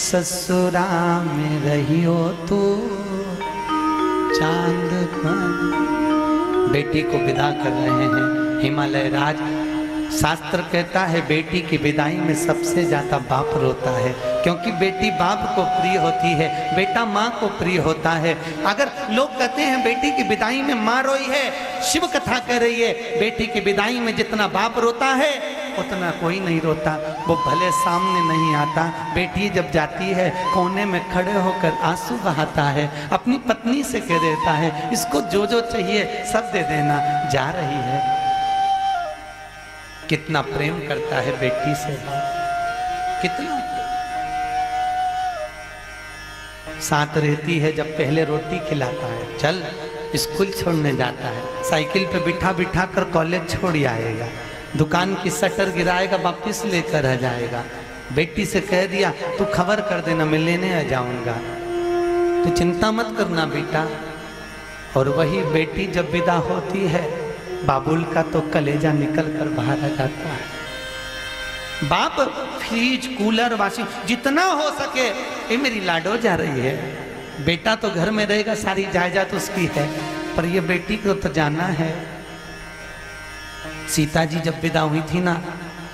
ससुरा में रही हो तू चांद बन। बेटी को विदा कर रहे हैं हिमालय राज। शास्त्र कहता है बेटी की विदाई में सबसे ज्यादा बाप रोता है, क्योंकि बेटी बाप को प्रिय होती है, बेटा माँ को प्रिय होता है। अगर लोग कहते हैं बेटी की विदाई में माँ रोई है, शिव कथा कह रही है बेटी की विदाई में जितना बाप रोता है उतना कोई नहीं रोता। वो भले सामने नहीं आता, बेटी जब जाती है कोने में खड़े होकर आंसू बहाता है, अपनी पत्नी से कह देता है इसको जो जो चाहिए सब दे देना, जा रही है। कितना प्रेम करता है बेटी से, कितना साथ रहती है। जब पहले रोटी खिलाता है, चल स्कूल छोड़ने जाता है, साइकिल पे बिठा बिठा कर कॉलेज छोड़ आएगा, दुकान की शटर गिराएगा वापिस लेकर आ जाएगा। बेटी से कह दिया तू खबर कर देना मैं लेने आ जाऊंगा, तो चिंता मत करना बेटा। और वही बेटी जब विदा होती है बाबुल का तो कलेजा निकल कर बाहर आ जाता है। बाप फ्रिज कूलर वाशिंग जितना हो सके, ये मेरी लाडो जा रही है, बेटा तो घर में रहेगा, सारी जायदाद उसकी है, पर ये बेटी को तो जाना है। सीता जी जब विदा हुई थी ना,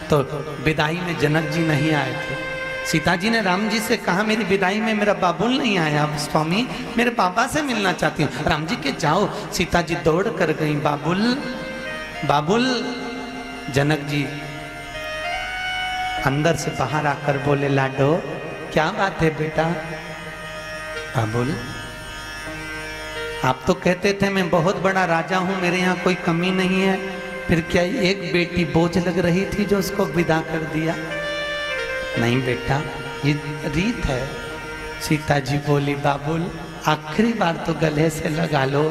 तो विदाई में जनक जी नहीं आए थे। सीता जी ने राम जी से कहा मेरी विदाई में मेरा बाबुल नहीं आया, स्वामी मेरे पापा से मिलना चाहती हूँ। राम जी के जाओ। सीता जी दौड़ कर गई, बाबुल बाबुल। जनक जी अंदर से बाहर आकर बोले लाडो क्या बात है बेटा। बाबुल आप तो कहते थे मैं बहुत बड़ा राजा हूँ, मेरे यहाँ कोई कमी नहीं है, फिर क्या एक बेटी बोझ लग रही थी जो उसको विदा कर दिया। नहीं बेटा ये रीत है। सीता जी बोली बाबुल आखिरी बार तो गले से लगा लो।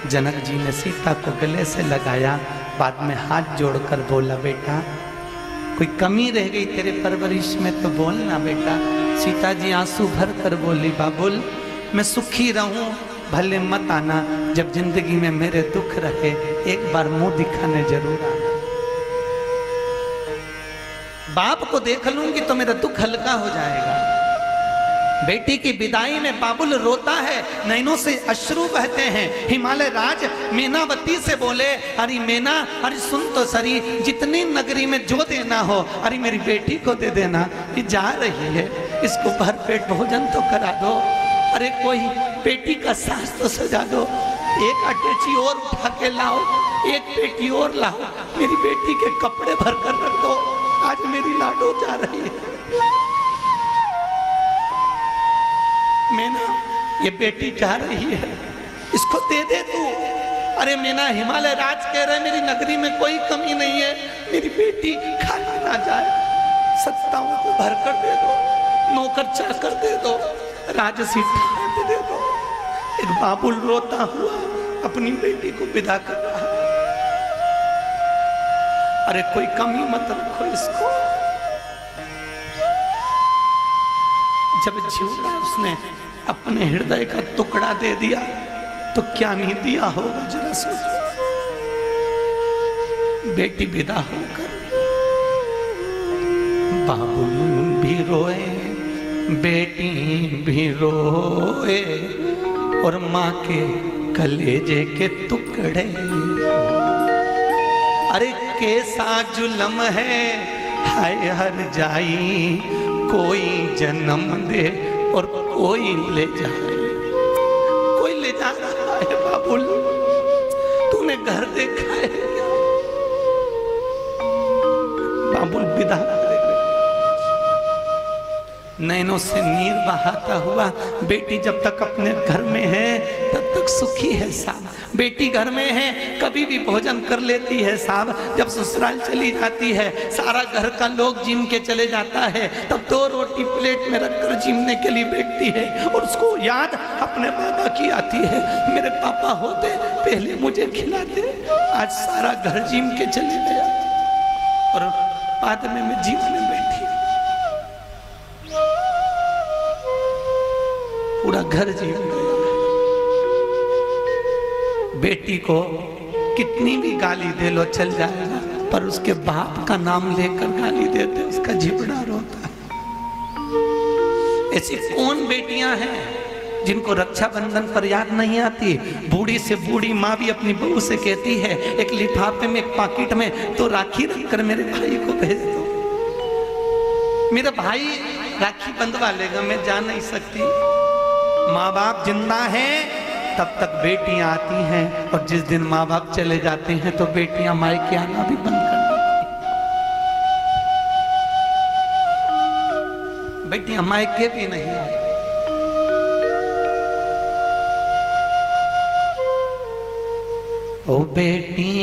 जनक जी ने सीता को गले से लगाया, बाद में हाथ जोड़कर बोला बेटा कोई कमी रह गई तेरे परवरिश में तो बोलना बेटा। सीता जी आंसू भर कर बोली बाबुल मैं सुखी रहूं भले मत आना, जब जिंदगी में मेरे दुख रहे एक बार मुंह दिखाने जरूर आना। बाप को देख लूंगी तो मेरा दुख हल्का हो जाएगा। बेटी की विदाई में बाबुल रोता है, नैनों से अश्रु बहते हैं। हिमालय राज मेनावती से बोले अरे मेना अरे सुन तो सरी, जितनी नगरी में जो देना हो अरे मेरी बेटी को दे देना, ये जा रही है, इसको भरपेट भोजन तो करा दो, अरे कोई बेटी का सास तो सजा दो, एक अटैची और उठा के लाओ, एक पेटी और लाओ, मेरी बेटी के कपड़े भर कर रख दो, आज मेरी लाडो जा रही है। मेना ये बेटी जा रही है, इसको दे दे तू। अरे मेना हिमालय राज कह रहे मेरी नगरी में कोई कमी नहीं है, मेरी बेटी खाली ना जाए, सत्ताओं को भर कर दे दो, नौकर चाकर दे दो, राजसी ठाट दे दो। एक बाबुल रोता हुआ अपनी बेटी को विदा कर रहा। अरे कोई कमी मत रखो इसको। जब जीवड़ा उसने अपने हृदय का टुकड़ा दे दिया तो क्या नहीं दिया होगा जरा सोचो। बेटी विदा होकर बाबुल भी रोए, बेटी भी रोए और माँ के कलेजे के टुकड़े। अरे कैसा जुल्म है हाय हर जाई, कोई जन्म दे और कोई ले जाए। कोई ले जा रहा है बाबुल, तूने घर देखा है क्या? बाबुल विदा नैनों से नीर बहाता हुआ, बेटी जब तक अपने घर में है तब तक सुखी है साहब। बेटी घर में है कभी भी भोजन कर लेती है साहब, जब ससुराल चली जाती है सारा घर का लोग जिम के चले जाता है, तब 2 रोटी प्लेट में रखकर जिमने के लिए बैठती है और उसको याद अपने बाबा की आती है, मेरे पापा होते पहले मुझे खिलाते, आज सारा घर जिम के चले गया और बाद में मैं जिम में बैठी, पूरा घर जीव गया। बेटी को कितनी भी गाली दे लो चल जाएगा, पर उसके बाप का नाम लेकर गाली देते उसका जिबड़ा रोता है। ऐसी कौन बेटियां हैं जिनको रक्षाबंधन पर याद नहीं आती? बूढ़ी से बूढ़ी माँ भी अपनी बहू से कहती है एक लिफाफे में, एक पैकेट में तो राखी रखकर मेरे भाई को भेज दो। मेरा भाई राखी बंधवा लेगा, मैं जा नहीं सकती। माँ बाप जिंदा हैं तब तक बेटियां आती हैं, और जिस दिन माँ बाप चले जाते हैं तो बेटियां मायके आना भी बंद कर देती। बेटियां मायके भी नहीं आती। ओ बेटी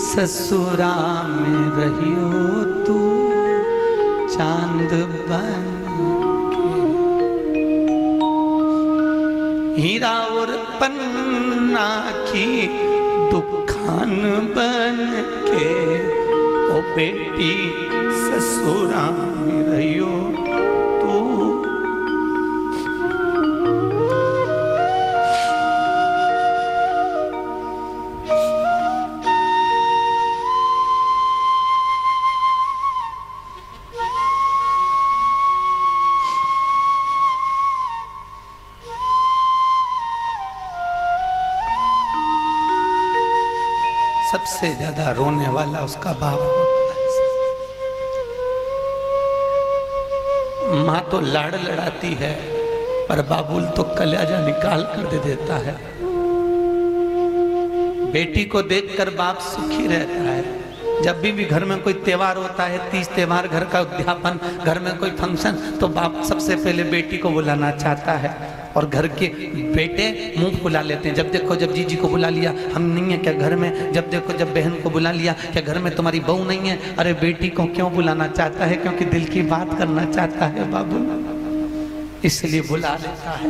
ससुरा में रहियो तू चांद बन के, हीरा और पन्ना की दुकान बन के। ओ बेटी ससुरा में रहियो तू। सबसे ज्यादा रोने वाला उसका बाप होता है। माँ तो लाड़ लड़ाती है, पर बाबुल तो कलेजा निकाल कर दे देता है। बेटी को देखकर बाप सुखी रहता है। जब भी घर में कोई त्योहार होता है, तीज त्योहार, घर का उद्यापन, घर में कोई फंक्शन, तो बाप सबसे पहले बेटी को बुलाना चाहता है। और घर के बेटे मुंह फुला लेते हैं। जब देखो जब जीजी को बुला लिया, हम नहीं है क्या घर में? जब देखो जब बहन को बुला लिया, क्या घर में तुम्हारी बहू नहीं है? अरे बेटी को क्यों बुलाना चाहता है? क्योंकि दिल की बात करना चाहता है बाबू, इसलिए बुला लेता है।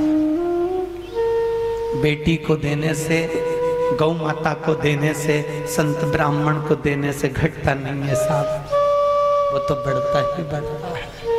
बेटी को देने से, गौ माता को देने से, संत ब्राह्मण को देने से घटता नहीं है साहब, वो तो बढ़ता ही बढ़ता है।